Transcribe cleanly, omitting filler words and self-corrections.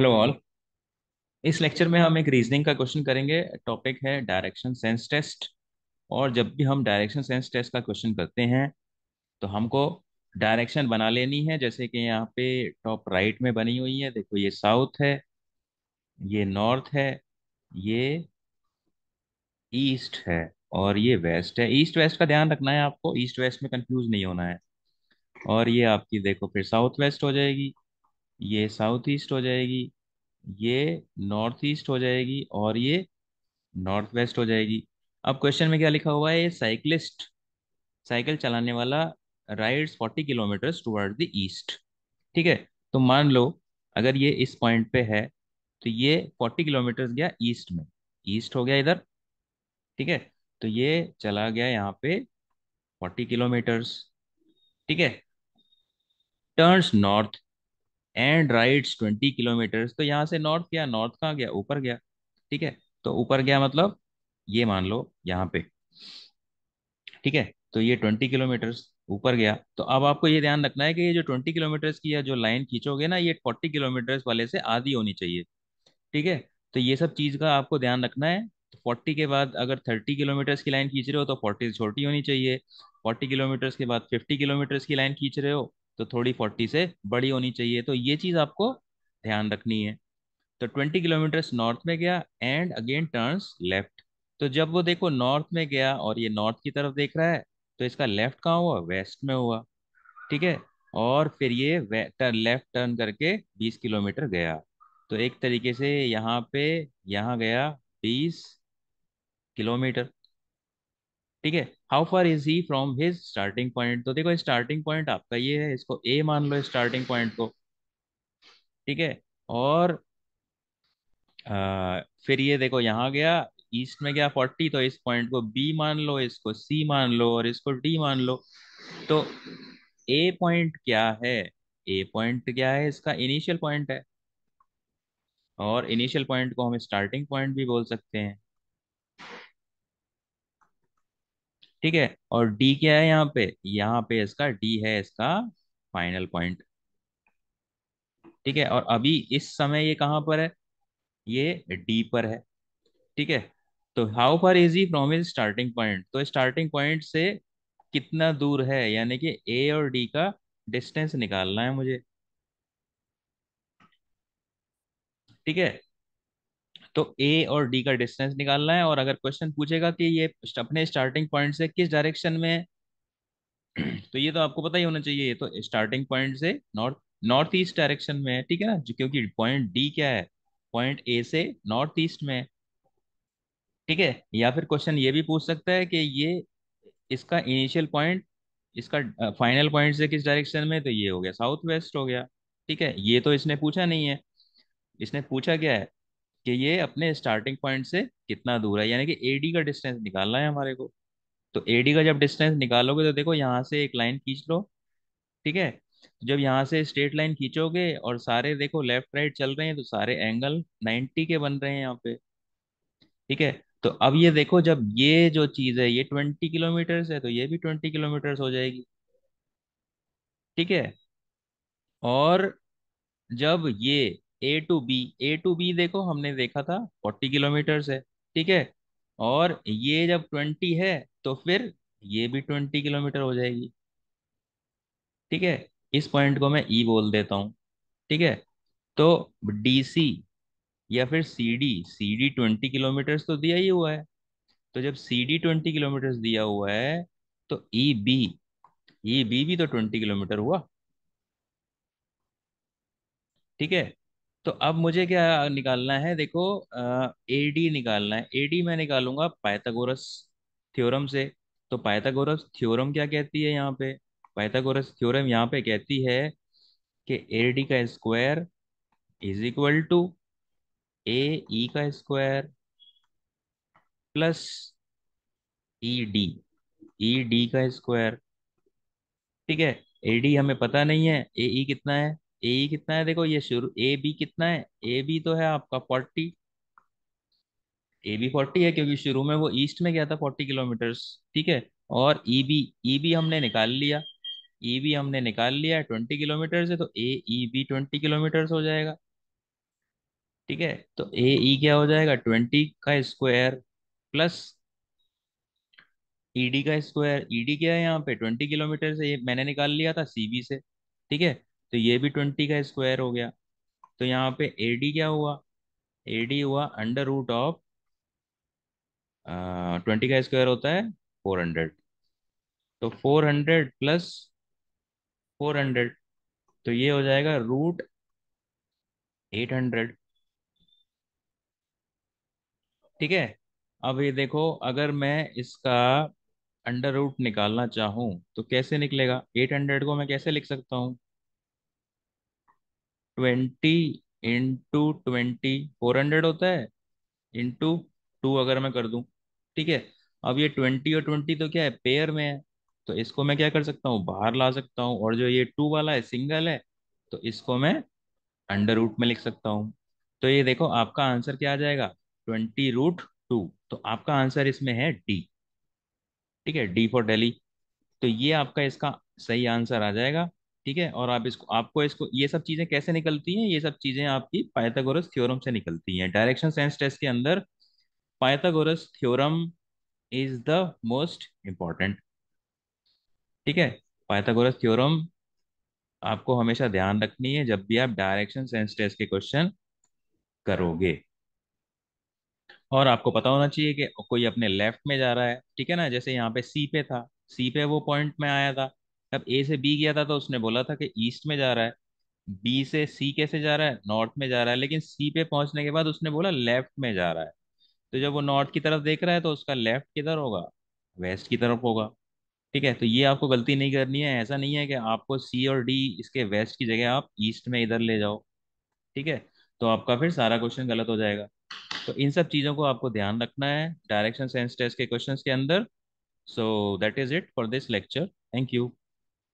Hello all. इस lecture में हम एक रीजनिंग का क्वेश्चन करेंगे। टॉपिक है डायरेक्शन सेंस टेस्ट। और जब भी हम डायरेक्शन सेंस टेस्ट का क्वेश्चन करते हैं तो हमको डायरेक्शन बना लेनी है। जैसे कि यहाँ पे टॉप राइट में बनी हुई है, देखो ये साउथ है, ये नॉर्थ है, ये ईस्ट है और ये वेस्ट है। ईस्ट वेस्ट का ध्यान रखना है आपको, ईस्ट वेस्ट में कंफ्यूज नहीं होना है। और ये आपकी देखो फिर साउथ वेस्ट हो जाएगी, ये साउथ ईस्ट हो जाएगी, ये नॉर्थ ईस्ट हो जाएगी और ये नॉर्थ वेस्ट हो जाएगी। अब क्वेश्चन में क्या लिखा हुआ है, ये साइकिलिस्ट, साइकिल चलाने वाला rides 40 kilometre toward the east. ठीक है, तो मान लो अगर ये इस पॉइंट पे है तो ये 40 किलोमीटर गया ईस्ट में, ईस्ट हो गया इधर। ठीक है, तो ये चला गया यहाँ पे 40 किलोमीटर्स। ठीक है, turns north and rides 20 kilometres. तो यहाँ से नॉर्थ गया, नॉर्थ कहाँ गया, ऊपर गया। ठीक है, तो ऊपर गया मतलब ये मान लो यहाँ पे। ठीक है, तो ये 20 किलोमीटर्स ऊपर गया। तो अब आपको ये ध्यान रखना है कि ये जो 20 किलोमीटर्स की है जो लाइन खींचोगे ना, ये 40 किलोमीटर्स वाले से आधी होनी चाहिए। ठीक है, तो ये सब चीज़ का आपको ध्यान रखना है। तो 40 के बाद अगर 30 किलोमीटर्स की लाइन खींच रहे हो तो 40 से छोटी होनी चाहिए। 40 किलोमीटर्स के बाद 50 किलोमीटर्स की लाइन खींच रहे हो तो थोड़ी 40 से बड़ी होनी चाहिए। तो ये चीज़ आपको ध्यान रखनी है। तो 20 किलोमीटर्स नॉर्थ में गया एंड अगेन टर्न्स लेफ्ट। तो जब वो देखो नॉर्थ में गया और ये नॉर्थ की तरफ देख रहा है तो इसका लेफ्ट कहाँ हुआ, वेस्ट में हुआ। ठीक है, और फिर ये लेफ्ट टर्न करके 20 किलोमीटर गया। तो एक तरीके से यहाँ पे यहाँ गया 20 किलोमीटर। ठीक है, how far is he from his starting point. तो देखो स्टार्टिंग पॉइंट आपका ये है, इसको ए मान लो स्टार्टिंग पॉइंट को। ठीक है, और फिर ये देखो यहाँ गया, ईस्ट में गया 40, तो इस पॉइंट को बी मान लो, इसको सी मान लो और इसको डी मान लो। तो ए पॉइंट क्या है, ए पॉइंट क्या है, इसका इनिशियल पॉइंट है। और इनिशियल पॉइंट को हम स्टार्टिंग पॉइंट भी बोल सकते हैं। ठीक है, और डी क्या है यहाँ पे इसका डी है इसका फाइनल पॉइंट। ठीक है, और अभी इस समय ये कहाँ पर है, ये डी पर है। ठीक है, तो how far is he from his starting point. तो स्टार्टिंग पॉइंट से कितना दूर है, यानी कि ए और डी का डिस्टेंस निकालना है मुझे। ठीक है, तो ए और डी का डिस्टेंस निकालना है। और अगर क्वेश्चन पूछेगा कि ये अपने स्टार्टिंग पॉइंट से किस डायरेक्शन में है, तो ये तो आपको पता ही होना चाहिए, ये तो स्टार्टिंग पॉइंट से नॉर्थ नॉर्थ ईस्ट डायरेक्शन में है। ठीक है ना, क्योंकि पॉइंट डी क्या है, पॉइंट ए से नॉर्थ ईस्ट में है। ठीक है, या फिर क्वेश्चन ये भी पूछ सकता है कि ये इसका इनिशियल पॉइंट, इसका फाइनल पॉइंट से किस डायरेक्शन में है, तो ये हो गया साउथ वेस्ट हो गया। ठीक है, ये तो इसने पूछा नहीं है। इसने पूछा क्या है कि ये अपने स्टार्टिंग पॉइंट से कितना दूर है, यानी कि एडी का डिस्टेंस निकालना है हमारे को। तो एडी का जब डिस्टेंस निकालोगे तो देखो यहाँ से एक लाइन खींच लो। ठीक है, तो जब यहाँ से स्ट्रेट लाइन खींचोगे और सारे देखो लेफ्ट राइट चल रहे हैं तो सारे एंगल 90 के बन रहे हैं यहाँ पे। ठीक है, तो अब ये देखो जब ये जो चीज है ये 20 किलोमीटर है तो ये भी 20 किलोमीटर हो जाएगी। ठीक है, और जब ये ए टू बी देखो हमने देखा था 40 किलोमीटर है। ठीक है, और ये जब 20 है तो फिर ये भी 20 किलोमीटर हो जाएगी। ठीक है, इस पॉइंट को मैं ई बोल देता हूँ। ठीक है, तो डी सी या फिर सी डी 20 किलोमीटर तो दिया ही हुआ है। तो जब सी डी 20 किलोमीटर दिया हुआ है तो ई बी भी तो 20 किलोमीटर हुआ। ठीक है, तो अब मुझे क्या निकालना है, देखो ए डी निकालना है। ए डी मैं निकालूंगा पाइथागोरस थ्योरम से। तो पाइथागोरस थ्योरम क्या कहती है यहाँ पे, पाइथागोरस थ्योरम यहाँ पे कहती है कि ए डी का स्क्वायर इज इक्वल टू ए ई का square plus E D, E D का स्क्वायर। ठीक है, ए डी हमें पता नहीं है, ए ई कितना है, ए ई कितना है, देखो ये शुरू ए बी कितना है, ए बी तो है आपका 40। ए बी 40 है क्योंकि शुरू में वो ईस्ट में गया था 40 किलोमीटर्स। ठीक है, और ई बी हमने निकाल लिया, ई बी हमने निकाल लिया 20 किलोमीटर से, तो ए ई बी 20 किलोमीटर हो जाएगा। ठीक है, तो ए ई क्या हो जाएगा, 20 का स्क्वायर प्लस ईडी का स्क्वायर। ईडी क्या है यहाँ पे, 20 किलोमीटर से, ये मैंने निकाल लिया था सीबी से। ठीक है, तो ये भी 20 का स्क्वायर हो गया। तो यहाँ पे एडी क्या हुआ, एडी हुआ अंडर रूट ऑफ, 20 का स्क्वायर होता है 400, तो 400 प्लस 400, तो ये हो जाएगा रूट 800। ठीक है, अब ये देखो, अगर मैं इसका अंडर रूट निकालना चाहूँ तो कैसे निकलेगा, 800 को मैं कैसे लिख सकता हूँ, 20 इंटू 20, 400 होता है, इंटू 2 अगर मैं कर दूं। ठीक है, अब ये 20 और 20 तो क्या है, पेयर में है, तो इसको मैं क्या कर सकता हूँ, बाहर ला सकता हूँ, और जो ये 2 वाला है सिंगल है, तो इसको मैं अंडर रूट में लिख सकता हूँ। तो ये देखो आपका आंसर क्या आ जाएगा, 20√2, तो आपका आंसर इसमें है डी। ठीक है, डी फॉर दिल्ली। तो ये आपका इसका सही आंसर आ जाएगा। ठीक है, और आप इसको, आपको इसको, ये सब चीजें कैसे निकलती हैं, ये सब चीजें आपकी पाइथागोरस थ्योरम से निकलती हैं। डायरेक्शन सेंस टेस्ट के अंदर Pythagoras theorem is the most important. ठीक है, पाइथागोरस थ्योरम आपको हमेशा ध्यान रखनी है जब भी आप डायरेक्शन सेंस टेस्ट के क्वेश्चन करोगे। और आपको पता होना चाहिए कि कोई अपने लेफ्ट में जा रहा है, ठीक है ना, जैसे यहाँ पे सी पे था, सी पे वो पॉइंट में आया था, अब ए से बी गया था तो उसने बोला था कि ईस्ट में जा रहा है। बी से सी कैसे जा रहा है, नॉर्थ में जा रहा है, लेकिन सी पे पहुंचने के बाद उसने बोला लेफ्ट में जा रहा है। तो जब वो नॉर्थ की तरफ देख रहा है तो उसका लेफ्ट किधर होगा, वेस्ट की तरफ होगा। ठीक है, तो ये आपको गलती नहीं करनी है, ऐसा नहीं है कि आपको सी और डी इसके वेस्ट की जगह आप ईस्ट में इधर ले जाओ। ठीक है, तो आपका फिर सारा क्वेश्चन गलत हो जाएगा। तो इन सब चीज़ों को आपको ध्यान रखना है डायरेक्शन सेंस टेस्ट के क्वेश्चंस के अंदर। So that is it for this lecture, thank you.